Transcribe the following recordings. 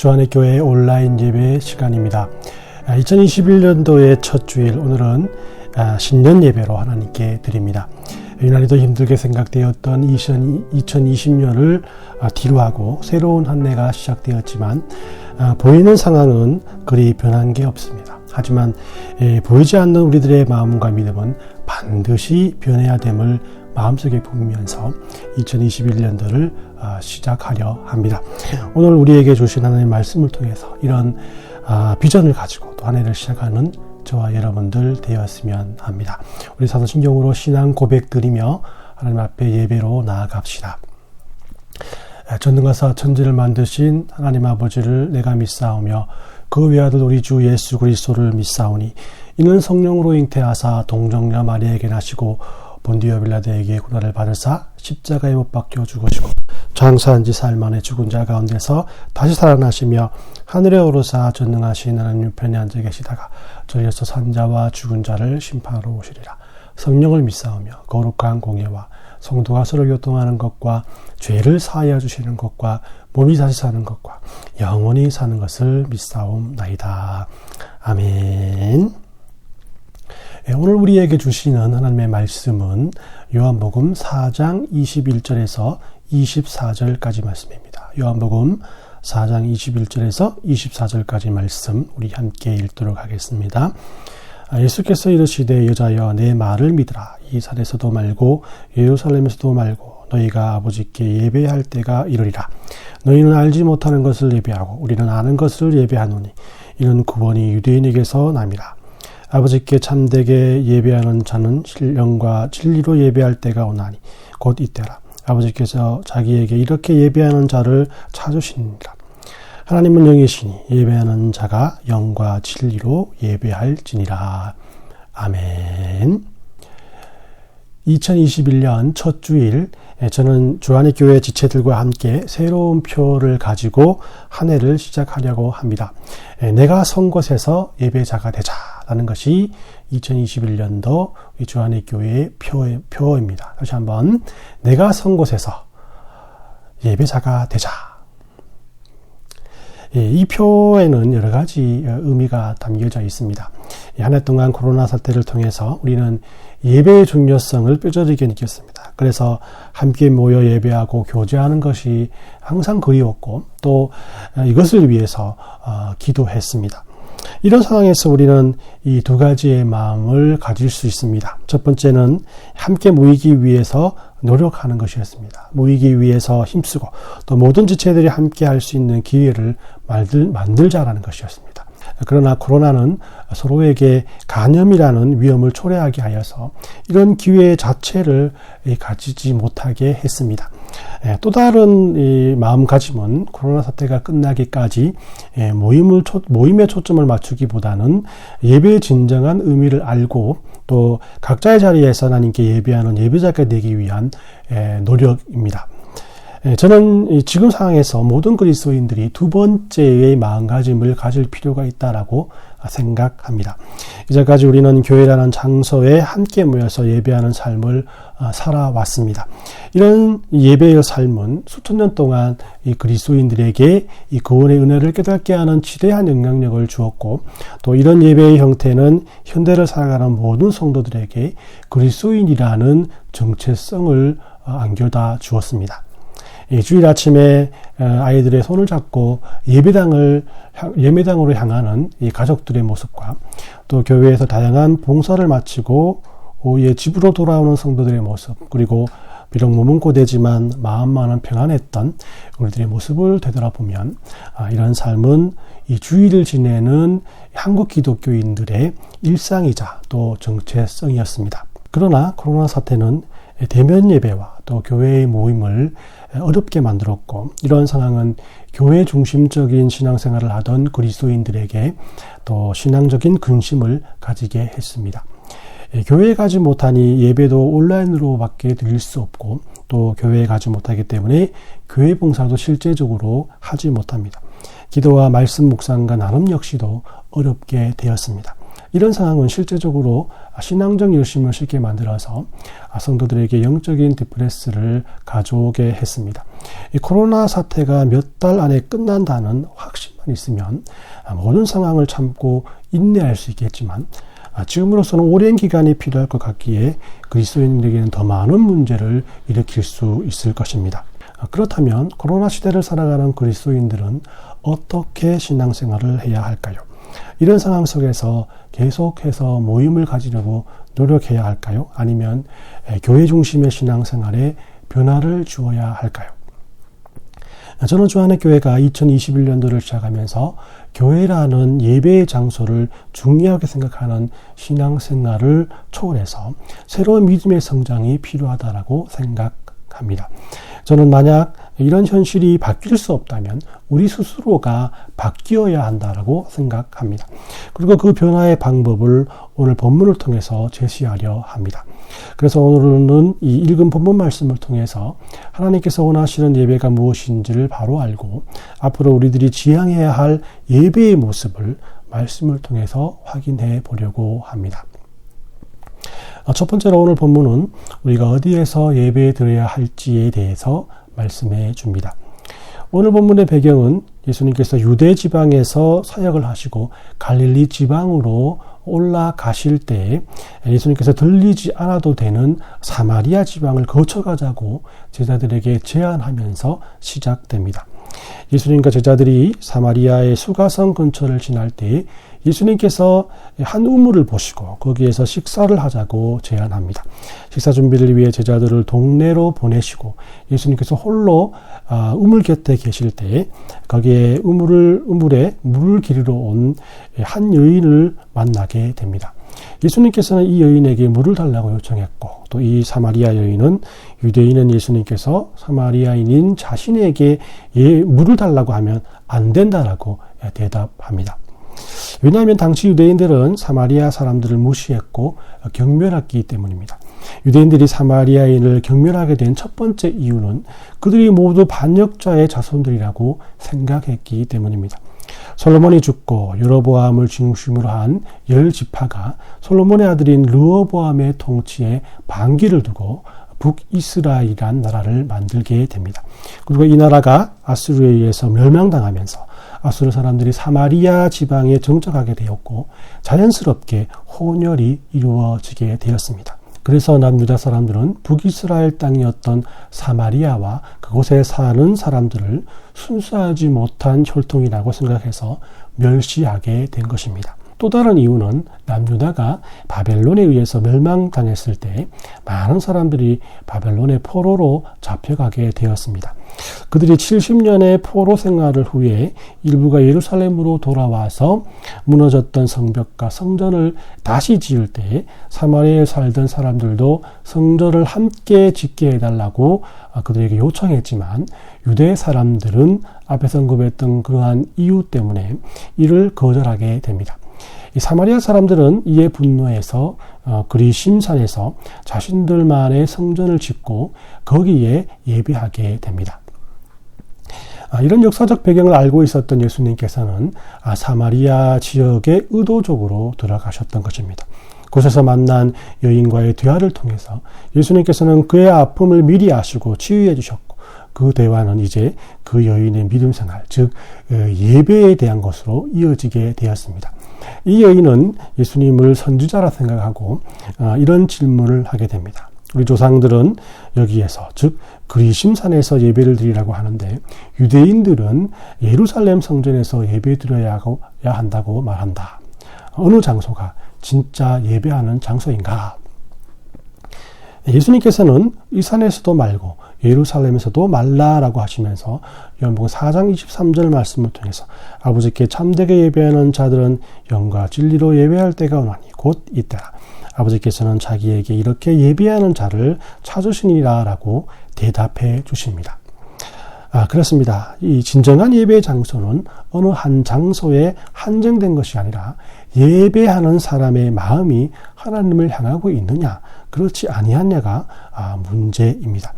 주안의 교회 온라인 예배 시간입니다. 2021년도의 첫 주일, 오늘은 신년 예배로 하나님께 드립니다. 유난히도 힘들게 생각되었던 2020년을 뒤로하고 새로운 한 해가 시작되었지만 보이는 상황은 그리 변한 게 없습니다. 하지만 보이지 않는 우리들의 마음과 믿음은 반드시 변해야 됨을 마음속에 품으면서 2021년도를 시작하려 합니다. 오늘 우리에게 주신 하나님의 말씀을 통해서 이런 비전을 가지고 또 한 해를 시작하는 저와 여러분들 되었으면 합니다. 우리 사도신경으로 신앙 고백 드리며 하나님 앞에 예배로 나아갑시다. 전능하사 천지를 만드신 하나님 아버지를 내가 믿사오며 그 외아들 우리 주 예수 그리스도를 믿사오니 이는 성령으로 잉태하사 동정녀 마리아에게 나시고 본디오 빌라도에게 고난을 받으사 십자가에 못 박혀 죽으시고 장사한 지 사흘 만에 죽은 자 가운데서 다시 살아나시며 하늘에 오르사 전능하신 하나님 편에 앉아 계시다가 저리에서 산자와 죽은 자를 심판하러 오시리라. 성령을 믿사오며 거룩한 공예와 성도가 서로 교통하는 것과 죄를 사하여 주시는 것과 몸이 다시 사는 것과 영원히 사는 것을 믿사옵나이다. 아멘. 오늘 우리에게 주시는 하나님의 말씀은 요한복음 4장 21절에서 24절까지 말씀입니다. 요한복음 4장 21절에서 24절까지 말씀 우리 함께 읽도록 하겠습니다. 예수께서 이르시되 여자여 내 말을 믿으라. 이 산에서도 말고 예루살렘에서도 말고 너희가 아버지께 예배할 때가 이르리라. 너희는 알지 못하는 것을 예배하고 우리는 아는 것을 예배하노니 이는 구원이 유대인에게서 남이라. 아버지께 참되게 예배하는 자는 신령과 진리로 예배할 때가 오나니 곧 이때라. 아버지께서 자기에게 이렇게 예배하는 자를 찾으시니라. 하나님은 영이시니 예배하는 자가 영과 진리로 예배할지니라. 아멘. 2021년 첫 주일, 저는 주안의 교회 지체들과 함께 새로운 표를 가지고 한 해를 시작하려고 합니다. 내가 선 곳에서 예배자가 되자라는 것이 2021년도 주안의 교회의 표입니다. 다시 한번, 내가 선 곳에서 예배자가 되자. 이 표에는 여러 가지 의미가 담겨져 있습니다. 한 해 동안 코로나 사태를 통해서 우리는 예배의 중요성을 뼈저리게 느꼈습니다. 그래서 함께 모여 예배하고 교제하는 것이 항상 그리웠고 또 이것을 위해서 기도했습니다. 이런 상황에서 우리는 이 두 가지의 마음을 가질 수 있습니다. 첫 번째는 함께 모이기 위해서 노력하는 것이었습니다. 모이기 위해서 힘쓰고 또 모든 지체들이 함께 할 수 있는 기회를 만들자라는 것이었습니다. 그러나 코로나는 서로에게 간염이라는 위험을 초래하게 하여서 이런 기회 자체를 가지지 못하게 했습니다. 또 다른 이 마음가짐은 코로나 사태가 끝나기까지 모임에 초점을 맞추기보다는 예배의 진정한 의미를 알고 또 각자의 자리에서 하나님께 예배하는 예배자가 되기 위한 노력입니다. 저는 지금 상황에서 모든 그리스도인들이 두 번째의 마음가짐을 가질 필요가 있다라고 생각합니다. 이제까지 우리는 교회라는 장소에 함께 모여서 예배하는 삶을 살아왔습니다. 이런 예배의 삶은 수천 년 동안 이 그리스도인들에게 이 구원의 은혜를 깨닫게 하는 지대한 영향력을 주었고 또 이런 예배의 형태는 현대를 살아가는 모든 성도들에게 그리스도인이라는 정체성을 안겨다 주었습니다. 주일 아침에 아이들의 손을 잡고 예배당으로 향하는 이 가족들의 모습과 또 교회에서 다양한 봉사를 마치고 오후에 집으로 돌아오는 성도들의 모습, 그리고 비록 몸은 고되지만 마음만은 평안했던 우리들의 모습을 되돌아보면 이런 삶은 이 주일을 지내는 한국 기독교인들의 일상이자 또 정체성이었습니다. 그러나 코로나 사태는 대면 예배와 또 교회의 모임을 어렵게 만들었고 이런 상황은 교회 중심적인 신앙생활을 하던 그리스도인들에게 또 신앙적인 근심을 가지게 했습니다. 교회에 가지 못하니 예배도 온라인으로밖에 드릴 수 없고 또 교회에 가지 못하기 때문에 교회 봉사도 실제적으로 하지 못합니다. 기도와 말씀 묵상과 나눔 역시도 어렵게 되었습니다. 이런 상황은 실제적으로 신앙적 열심을 쉽게 만들어서 성도들에게 영적인 디프레스를 가져오게 했습니다. 이 코로나 사태가 몇 달 안에 끝난다는 확신만 있으면 모든 상황을 참고 인내할 수 있겠지만 지금으로서는 오랜 기간이 필요할 것 같기에 그리스도인들에게는 더 많은 문제를 일으킬 수 있을 것입니다. 그렇다면 코로나 시대를 살아가는 그리스도인들은 어떻게 신앙생활을 해야 할까요? 이런 상황 속에서 계속해서 모임을 가지려고 노력해야 할까요? 아니면 교회 중심의 신앙생활에 변화를 주어야 할까요? 저는 주안의 교회가 2021년도를 시작하면서 교회라는 예배의 장소를 중요하게 생각하는 신앙생활을 초월해서 새로운 믿음의 성장이 필요하다고 생각합니다. 저는 만약 이런 현실이 바뀔 수 없다면 우리 스스로가 바뀌어야 한다고 생각합니다. 그리고 그 변화의 방법을 오늘 본문을 통해서 제시하려 합니다. 그래서 오늘은 이 읽은 본문 말씀을 통해서 하나님께서 원하시는 예배가 무엇인지를 바로 알고 앞으로 우리들이 지향해야 할 예배의 모습을 말씀을 통해서 확인해 보려고 합니다. 첫 번째로 오늘 본문은 우리가 어디에서 예배에 드려야 할지에 대해서 말씀해 줍니다. 오늘 본문의 배경은 예수님께서 유대 지방에서 사역을 하시고 갈릴리 지방으로 올라가실 때 예수님께서 들리지 않아도 되는 사마리아 지방을 거쳐가자고 제자들에게 제안하면서 시작됩니다. 예수님과 제자들이 사마리아의 수가성 근처를 지날 때 예수님께서 한 우물을 보시고 거기에서 식사를 하자고 제안합니다. 식사 준비를 위해 제자들을 동네로 보내시고 예수님께서 홀로 우물 곁에 계실 때 거기에 우물에 물을 기르러 온 한 여인을 만나게 됩니다. 예수님께서는 이 여인에게 물을 달라고 요청했고 또 이 사마리아 여인은 유대인은 예수님께서 사마리아인인 자신에게 물을 달라고 하면 안 된다라고 대답합니다. 왜냐하면 당시 유대인들은 사마리아 사람들을 무시했고 경멸했기 때문입니다. 유대인들이 사마리아인을 경멸하게 된 첫 번째 이유는 그들이 모두 반역자의 자손들이라고 생각했기 때문입니다. 솔로몬이 죽고 여로보암을 중심으로 한 10지파가 솔로몬의 아들인 르호보암의 통치에 반기를 두고 북이스라엘이란 나라를 만들게 됩니다. 그리고 이 나라가 아수르에 의해서 멸망당하면서 아수르 사람들이 사마리아 지방에 정착하게 되었고 자연스럽게 혼혈이 이루어지게 되었습니다. 그래서 남유다 사람들은 북이스라엘 땅이었던 사마리아와 그곳에 사는 사람들을 순수하지 못한 혈통이라고 생각해서 멸시하게 된 것입니다. 또 다른 이유는 남유다가 바벨론에 의해서 멸망당했을 때 많은 사람들이 바벨론의 포로로 잡혀가게 되었습니다. 그들이 70년의 포로 생활을 후에 일부가 예루살렘으로 돌아와서 무너졌던 성벽과 성전을 다시 지을 때 사마리아에 살던 사람들도 성전을 함께 짓게 해달라고 그들에게 요청했지만 유대 사람들은 앞에서 언급했던 그러한 이유 때문에 이를 거절하게 됩니다. 이 사마리아 사람들은 이에 분노해서 그리심산에서 자신들만의 성전을 짓고 거기에 예배하게 됩니다. 이런 역사적 배경을 알고 있었던 예수님께서는 사마리아 지역에 의도적으로 들어가셨던 것입니다. 곳에서 만난 여인과의 대화를 통해서 예수님께서는 그의 아픔을 미리 아시고 치유해 주셨고 그 대화는 이제 그 여인의 믿음 생활, 즉 예배에 대한 것으로 이어지게 되었습니다. 이 여인은 예수님을 선지자라 생각하고 이런 질문을 하게 됩니다. 우리 조상들은 여기에서 즉 그리심산에서 예배를 드리라고 하는데 유대인들은 예루살렘 성전에서 예배 드려야 한다고 말한다. 어느 장소가 진짜 예배하는 장소인가? 예수님께서는 이 산에서도 말고 예루살렘에서도 말라라고 하시면서 요한복음 4장 23절 말씀을 통해서 아버지께 참되게 예배하는 자들은 영과 진리로 예배할 때가 오나니 곧 이때라. 아버지께서는 자기에게 이렇게 예배하는 자를 찾으시니라 라고 대답해 주십니다. 그렇습니다. 이 진정한 예배의 장소는 어느 한 장소에 한정된 것이 아니라 예배하는 사람의 마음이 하나님을 향하고 있느냐, 그렇지 아니하냐가 문제입니다.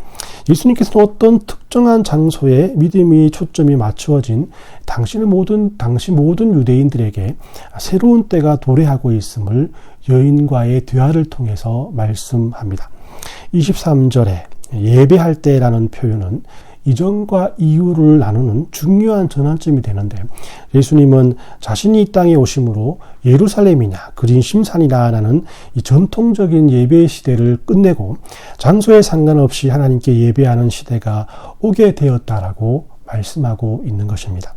예수님께서는 어떤 특정한 장소에 믿음이 초점이 맞추어진 당시 모든 유대인들에게 새로운 때가 도래하고 있음을 여인과의 대화를 통해서 말씀합니다. 23절에 예배할 때라는 표현은 이전과 이후를 나누는 중요한 전환점이 되는데, 예수님은 자신이 이 땅에 오심으로 예루살렘이냐 그린심산이라는 이 전통적인 예배 시대를 끝내고 장소에 상관없이 하나님께 예배하는 시대가 오게 되었다라고 말씀하고 있는 것입니다.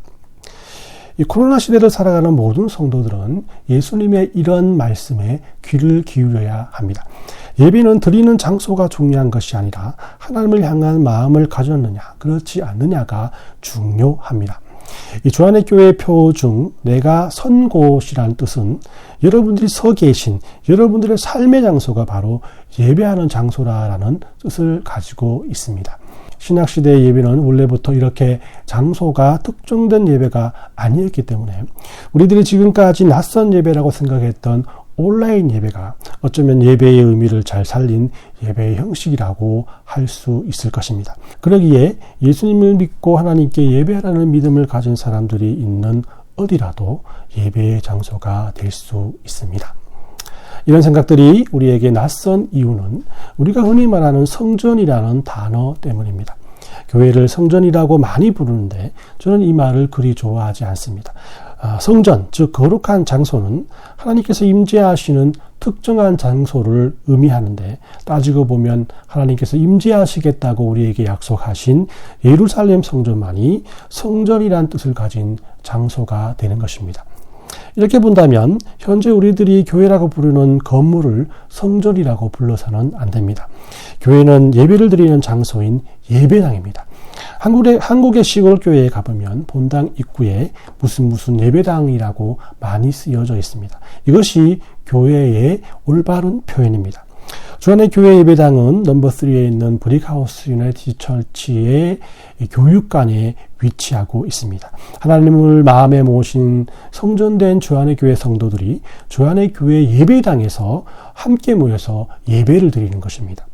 이 코로나 시대를 살아가는 모든 성도들은 예수님의 이런 말씀에 귀를 기울여야 합니다. 예배는 드리는 장소가 중요한 것이 아니라 하나님을 향한 마음을 가졌느냐, 그렇지 않느냐가 중요합니다. 이 주안의 교회 표 중 내가 선 곳이라는 뜻은 여러분들이 서 계신 여러분들의 삶의 장소가 바로 예배하는 장소라는 뜻을 가지고 있습니다. 신약시대의 예배는 원래부터 이렇게 장소가 특정된 예배가 아니었기 때문에 우리들이 지금까지 낯선 예배라고 생각했던 온라인 예배가 어쩌면 예배의 의미를 잘 살린 예배의 형식이라고 할 수 있을 것입니다. 그러기에 예수님을 믿고 하나님께 예배하라는 믿음을 가진 사람들이 있는 어디라도 예배의 장소가 될 수 있습니다. 이런 생각들이 우리에게 낯선 이유는 우리가 흔히 말하는 성전이라는 단어 때문입니다. 교회를 성전이라고 많이 부르는데 저는 이 말을 그리 좋아하지 않습니다. 성전, 즉 거룩한 장소는 하나님께서 임재하시는 특정한 장소를 의미하는데, 따지고 보면 하나님께서 임재하시겠다고 우리에게 약속하신 예루살렘 성전만이 성전이란 뜻을 가진 장소가 되는 것입니다. 이렇게 본다면 현재 우리들이 교회라고 부르는 건물을 성전이라고 불러서는 안 됩니다. 교회는 예배를 드리는 장소인 예배당입니다. 한국의 시골 교회에 가보면 본당 입구에 무슨 예배당이라고 많이 쓰여져 있습니다. 이것이 교회의 올바른 표현입니다. 주안의 교회 예배당은 넘버 3에 있는 브릭하우스 유나이티드 처치의 교육관에 위치하고 있습니다. 하나님을 마음에 모신 성전된 주안의 교회 성도들이 주안의 교회 예배당에서 함께 모여서 예배를 드리는 것입니다.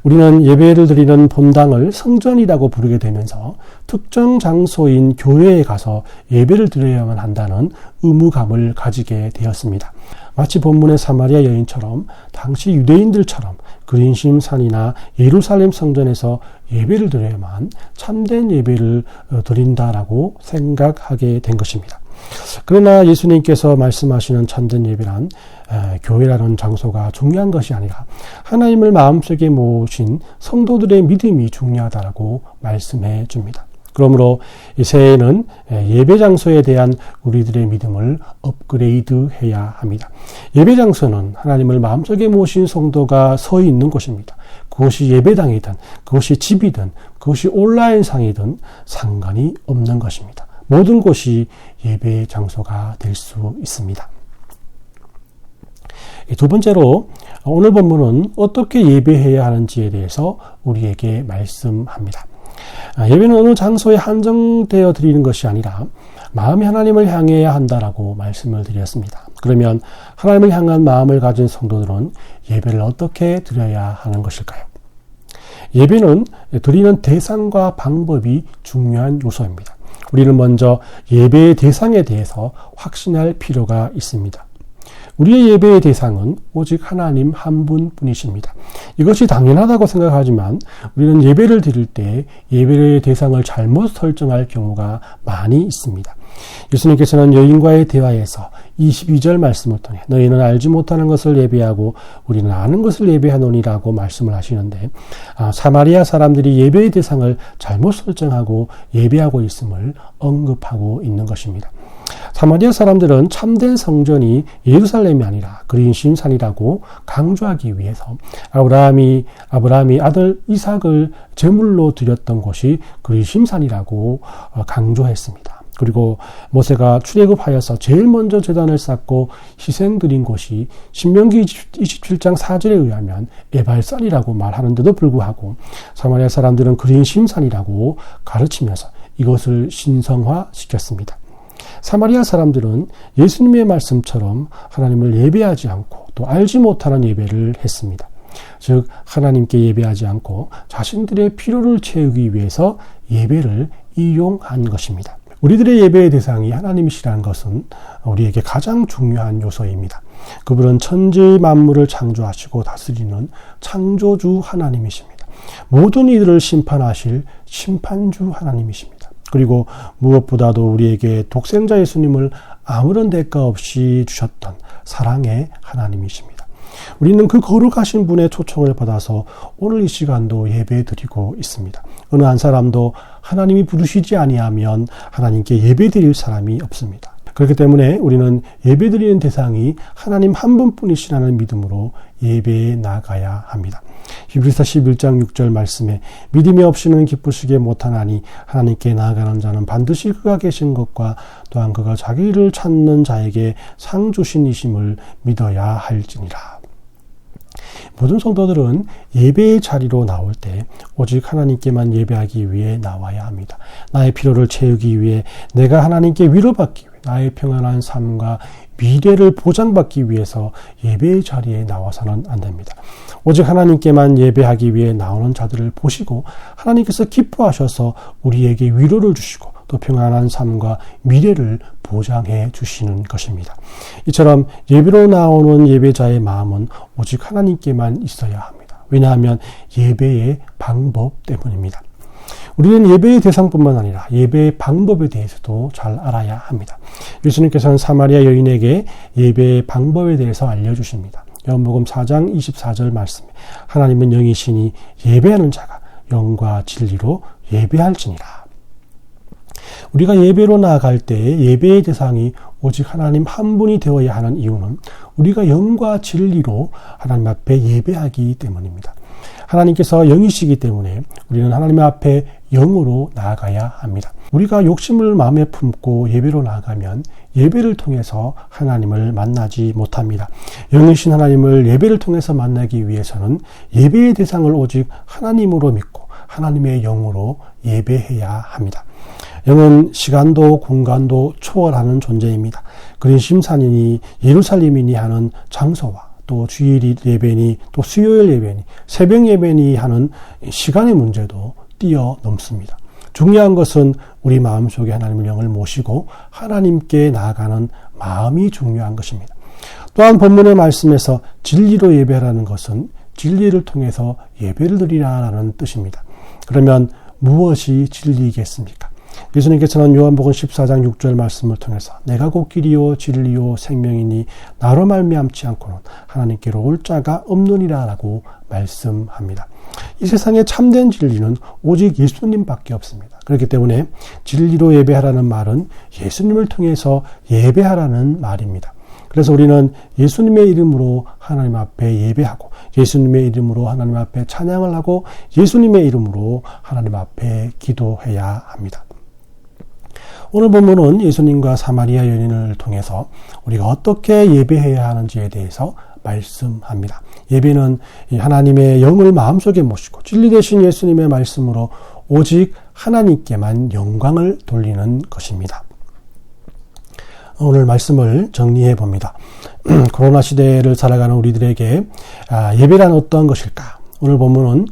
우리는 예배를 드리는 본당을 성전이라고 부르게 되면서 특정 장소인 교회에 가서 예배를 드려야만 한다는 의무감을 가지게 되었습니다. 마치 본문의 사마리아 여인처럼 당시 유대인들처럼 그린심산이나 예루살렘 성전에서 예배를 드려야만 참된 예배를 드린다라고 생각하게 된 것입니다. 그러나 예수님께서 말씀하시는 참된 예배란 교회라는 장소가 중요한 것이 아니라 하나님을 마음속에 모신 성도들의 믿음이 중요하다라고 말씀해 줍니다. 그러므로 이 새해에는 예배 장소에 대한 우리들의 믿음을 업그레이드해야 합니다. 예배 장소는 하나님을 마음속에 모신 성도가 서 있는 곳입니다. 그것이 예배당이든 그것이 집이든 그것이 온라인상이든 상관이 없는 것입니다. 모든 곳이 예배의 장소가 될 수 있습니다. 두 번째로 오늘 본문은 어떻게 예배해야 하는지에 대해서 우리에게 말씀합니다. 예배는 어느 장소에 한정되어 드리는 것이 아니라 마음이 하나님을 향해야 한다라고 말씀을 드렸습니다. 그러면 하나님을 향한 마음을 가진 성도들은 예배를 어떻게 드려야 하는 것일까요? 예배는 드리는 대상과 방법이 중요한 요소입니다. 우리는 먼저 예배의 대상에 대해서 확신할 필요가 있습니다. 우리의 예배의 대상은 오직 하나님 한 분뿐이십니다. 이것이 당연하다고 생각하지만 우리는 예배를 드릴 때 예배의 대상을 잘못 설정할 경우가 많이 있습니다. 예수님께서는 여인과의 대화에서 22절 말씀을 통해 너희는 알지 못하는 것을 예배하고 우리는 아는 것을 예배하노니라고 말씀을 하시는데, 사마리아 사람들이 예배의 대상을 잘못 설정하고 예배하고 있음을 언급하고 있는 것입니다. 사마리아 사람들은 참된 성전이 예루살렘이 아니라 그린심산이라고 강조하기 위해서 아브라함이 아들 이삭을 제물로 드렸던 곳이 그린심산이라고 강조했습니다. 그리고 모세가 출애굽하여서 제일 먼저 제단을 쌓고 희생드린 곳이 신명기 27장 4절에 의하면 에발산이라고 말하는데도 불구하고 사마리아 사람들은 그린심산이라고 가르치면서 이것을 신성화시켰습니다. 사마리아 사람들은 예수님의 말씀처럼 하나님을 예배하지 않고 또 알지 못하는 예배를 했습니다. 즉 하나님께 예배하지 않고 자신들의 필요를 채우기 위해서 예배를 이용한 것입니다. 우리들의 예배의 대상이 하나님이시라는 것은 우리에게 가장 중요한 요소입니다. 그분은 천지 만물을 창조하시고 다스리는 창조주 하나님이십니다. 모든 이들을 심판하실 심판주 하나님이십니다. 그리고 무엇보다도 우리에게 독생자 예수님을 아무런 대가 없이 주셨던 사랑의 하나님이십니다. 우리는 그 거룩하신 분의 초청을 받아서 오늘 이 시간도 예배드리고 있습니다. 어느 한 사람도 하나님이 부르시지 아니하면 하나님께 예배드릴 사람이 없습니다. 그렇기 때문에 우리는 예배드리는 대상이 하나님 한 분뿐이시라는 믿음으로 예배에 나가야 합니다. 히브리서 11장 6절 말씀에 믿음이 없이는 기쁘시게 못하나니 하나님께 나아가는 자는 반드시 그가 계신 것과 또한 그가 자기를 찾는 자에게 상 주신 이심을 믿어야 할지니라. 모든 성도들은 예배의 자리로 나올 때 오직 하나님께만 예배하기 위해 나와야 합니다. 나의 필요를 채우기 위해, 내가 하나님께 위로받기 위해, 나의 평안한 삶과 미래를 보장받기 위해서 예배의 자리에 나와서는 안 됩니다. 오직 하나님께만 예배하기 위해 나오는 자들을 보시고 하나님께서 기뻐하셔서 우리에게 위로를 주시고 또 평안한 삶과 미래를 보장해 주시는 것입니다. 이처럼 예배로 나오는 예배자의 마음은 오직 하나님께만 있어야 합니다. 왜냐하면 예배의 방법 때문입니다. 우리는 예배의 대상뿐만 아니라 예배의 방법에 대해서도 잘 알아야 합니다. 예수님께서는 사마리아 여인에게 예배의 방법에 대해서 알려주십니다. 요한복음 4장 24절 말씀에 하나님은 영이시니 예배하는 자가 영과 진리로 예배할지니라. 우리가 예배로 나아갈 때 예배의 대상이 오직 하나님 한 분이 되어야 하는 이유는 우리가 영과 진리로 하나님 앞에 예배하기 때문입니다. 하나님께서 영이시기 때문에 우리는 하나님 앞에 영으로 나아가야 합니다. 우리가 욕심을 마음에 품고 예배로 나아가면 예배를 통해서 하나님을 만나지 못합니다. 영이신 하나님을 예배를 통해서 만나기 위해서는 예배의 대상을 오직 하나님으로 믿고 하나님의 영으로 예배해야 합니다. 영은 시간도 공간도 초월하는 존재입니다. 그린심산이니 예루살렘이니 하는 장소와 또 주일 예배니 또 수요일 예배니 새벽 예배니 하는 시간의 문제도 뛰어넘습니다. 중요한 것은 우리 마음속에 하나님의 영을 모시고 하나님께 나아가는 마음이 중요한 것입니다. 또한 본문의 말씀에서 진리로 예배하라는 것은 진리를 통해서 예배를 드리라라는 뜻입니다. 그러면 무엇이 진리이겠습니까? 예수님께서는 요한복음 14장 6절 말씀을 통해서 내가 곧 길이요 진리요 생명이니 나로 말미암지 않고는 하나님께로 올 자가 없느니라 라고 말씀합니다. 이 세상에 참된 진리는 오직 예수님밖에 없습니다. 그렇기 때문에 진리로 예배하라는 말은 예수님을 통해서 예배하라는 말입니다. 그래서 우리는 예수님의 이름으로 하나님 앞에 예배하고 예수님의 이름으로 하나님 앞에 찬양을 하고 예수님의 이름으로 하나님 앞에 기도해야 합니다. 오늘 본문은 예수님과 사마리아 여인을 통해서 우리가 어떻게 예배해야 하는지에 대해서 말씀합니다. 예배는 하나님의 영을 마음속에 모시고 진리 되신 예수님의 말씀으로 오직 하나님께만 영광을 돌리는 것입니다. 오늘 말씀을 정리해 봅니다. 코로나 시대를 살아가는 우리들에게 예배란 어떤 것일까? 오늘 본문은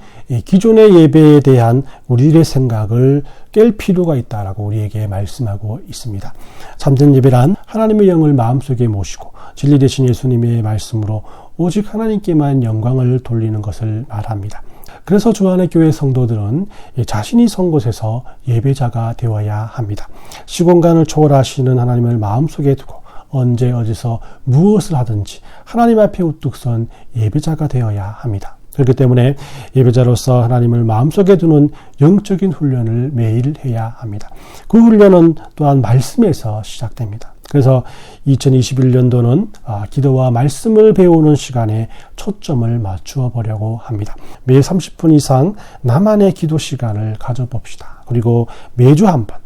기존의 예배에 대한 우리들의 생각을 깰 필요가 있다라고 우리에게 말씀하고 있습니다. 참된 예배란 하나님의 영을 마음속에 모시고 진리 되신 예수님의 말씀으로 오직 하나님께만 영광을 돌리는 것을 말합니다. 그래서 주안의 교회 성도들은 자신이 선 곳에서 예배자가 되어야 합니다. 시공간을 초월하시는 하나님을 마음속에 두고 언제 어디서 무엇을 하든지 하나님 앞에 우뚝 선 예배자가 되어야 합니다. 그렇기 때문에 예배자로서 하나님을 마음속에 두는 영적인 훈련을 매일 해야 합니다. 그 훈련은 또한 말씀에서 시작됩니다. 그래서 2021년도는 기도와 말씀을 배우는 시간에 초점을 맞추어 보려고 합니다. 매일 30분 이상 나만의 기도 시간을 가져봅시다. 그리고 매주 한 번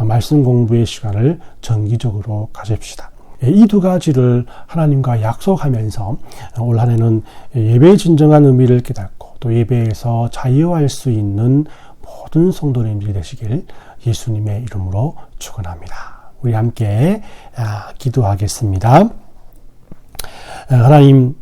말씀 공부의 시간을 정기적으로 가집시다. 이 두 가지를 하나님과 약속하면서 올 한 해는 예배의 진정한 의미를 깨닫고 또 예배에서 자유할 수 있는 모든 성도님들이 되시길 예수님의 이름으로 축원합니다. 우리 함께 기도하겠습니다. 하나님,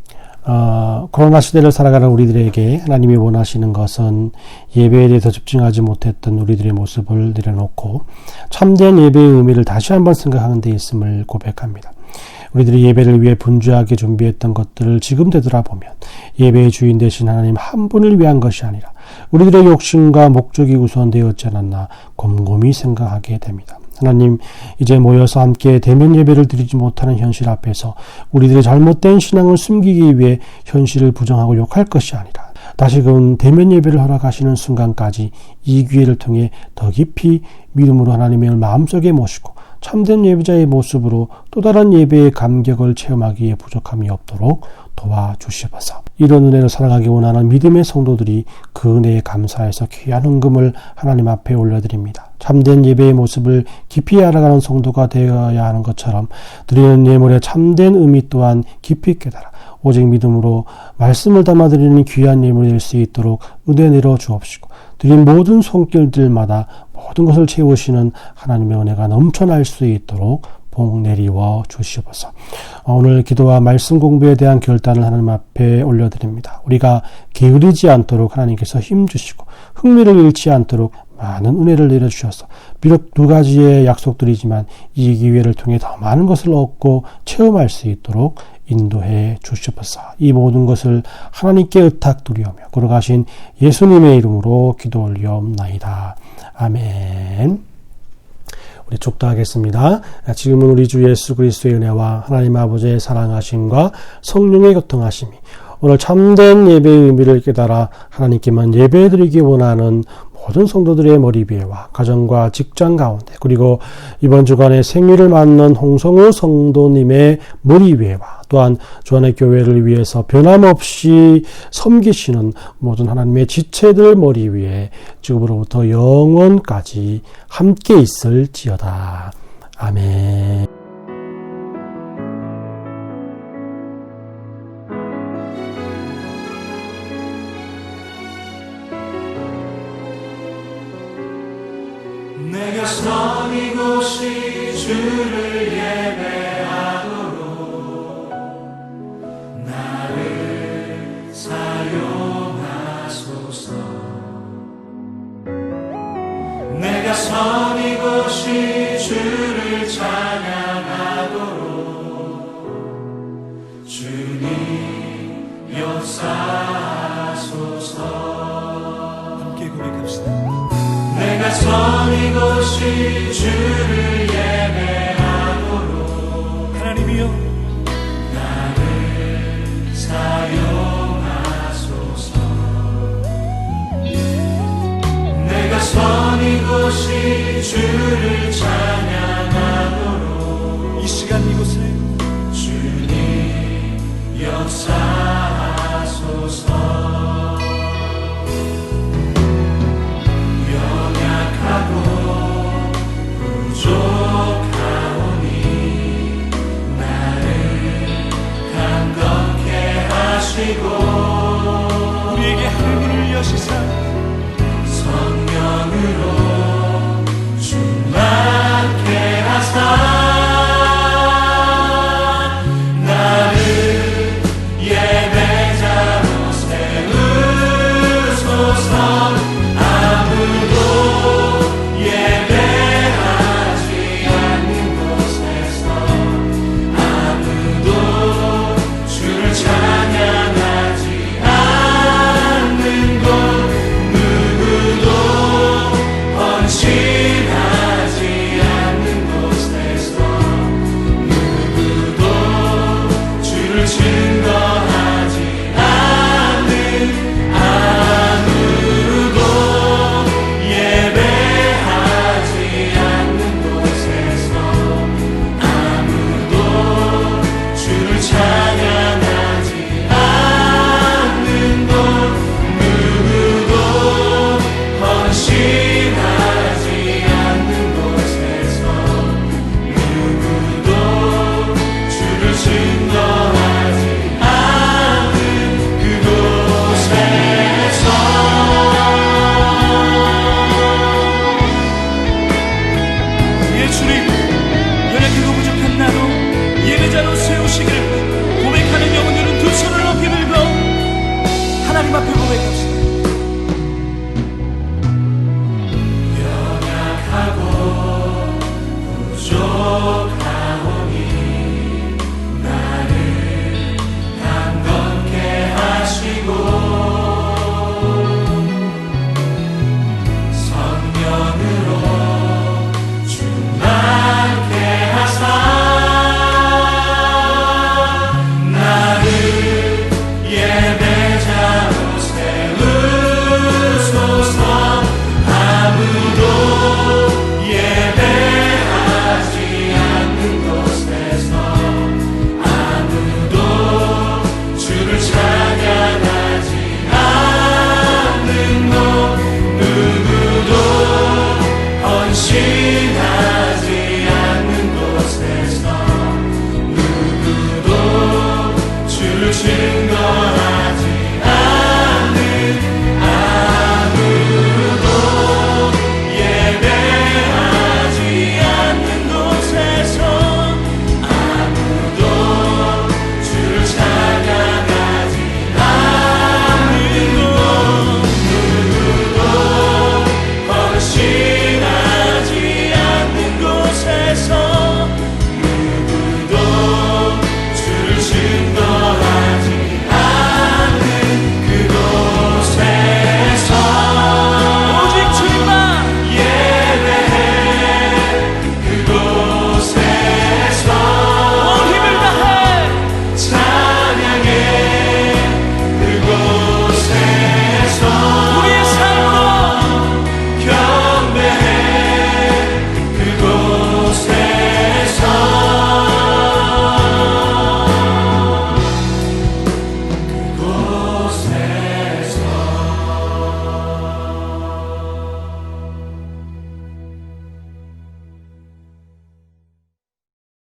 코로나 시대를 살아가는 우리들에게 하나님이 원하시는 것은 예배에 대해서 집중하지 못했던 우리들의 모습을 내려놓고 참된 예배의 의미를 다시 한번 생각하는 데 있음을 고백합니다. 우리들이 예배를 위해 분주하게 준비했던 것들을 지금 되돌아보면 예배의 주인 되신 하나님 한 분을 위한 것이 아니라 우리들의 욕심과 목적이 우선되었지 않았나 곰곰이 생각하게 됩니다. 하나님, 이제 모여서 함께 대면 예배를 드리지 못하는 현실 앞에서 우리들의 잘못된 신앙을 숨기기 위해 현실을 부정하고 욕할 것이 아니라 다시금 대면 예배를 허락하시는 순간까지 이 기회를 통해 더 깊이 믿음으로 하나님의 마음속에 모시고 참된 예배자의 모습으로 또 다른 예배의 감격을 체험하기에 부족함이 없도록 도와주시옵소서. 이런 은혜를 살아가기 원하는 믿음의 성도들이 그 은혜에 감사해서 귀한 헌금을 하나님 앞에 올려드립니다. 참된 예배의 모습을 깊이 알아가는 성도가 되어야 하는 것처럼 드리는 예물의 참된 의미 또한 깊이 깨달아 오직 믿음으로 말씀을 담아드리는 귀한 예물이 될 수 있도록 은혜 내려 주옵시고 드린 모든 손길들마다 모든 것을 채우시는 하나님의 은혜가 넘쳐날 수 있도록 복 내리워 주시옵소서. 오늘 기도와 말씀 공부에 대한 결단을 하나님 앞에 올려드립니다. 우리가 게으르지 않도록 하나님께서 힘주시고 흥미를 잃지 않도록 많은 은혜를 내려주셔서 비록 두 가지의 약속들이지만 이 기회를 통해 더 많은 것을 얻고 체험할 수 있도록 인도해 주시옵소서. 이 모든 것을 하나님께 의탁드리오며 걸어가신 예수님의 이름으로 기도 올리옵나이다. 아멘. 우리 축도하겠습니다. 지금은 우리 주 예수 그리스도의 은혜와 하나님 아버지의 사랑하심과 성령의 교통하심이 오늘 참된 예배의 의미를 깨달아 하나님께만 예배드리기 원하는 모든 성도들의 머리 위에와 가정과 직장 가운데 그리고 이번 주간에 생일을 맞는 홍성우 성도님의 머리 위에와 또한 주안의 교회를 위해서 변함없이 섬기시는 모든 하나님의 지체들 머리 위에 지금으로부터 영원까지 함께 있을지어다. 아멘. 내가 선 이곳이 주를 예배하도록 나를 사용하소서. 내가 선 이곳이 주를 찬양하도록 주님 역사하소서. 함께 고백합시다. 내가 선 이곳이 주를 예배하도록 하나님이여 나를 사용하소서. 내가 선 이곳이 주를 찬양하도록 이 시간 이곳에 주님 역사하소서. 부족하오니 나를 강건케 하시고 우리에게 하늘문을 여시사 성령으로 충만케 하사 나를 예배자로 세우소서. 찬양하지 않는 곳 증거하리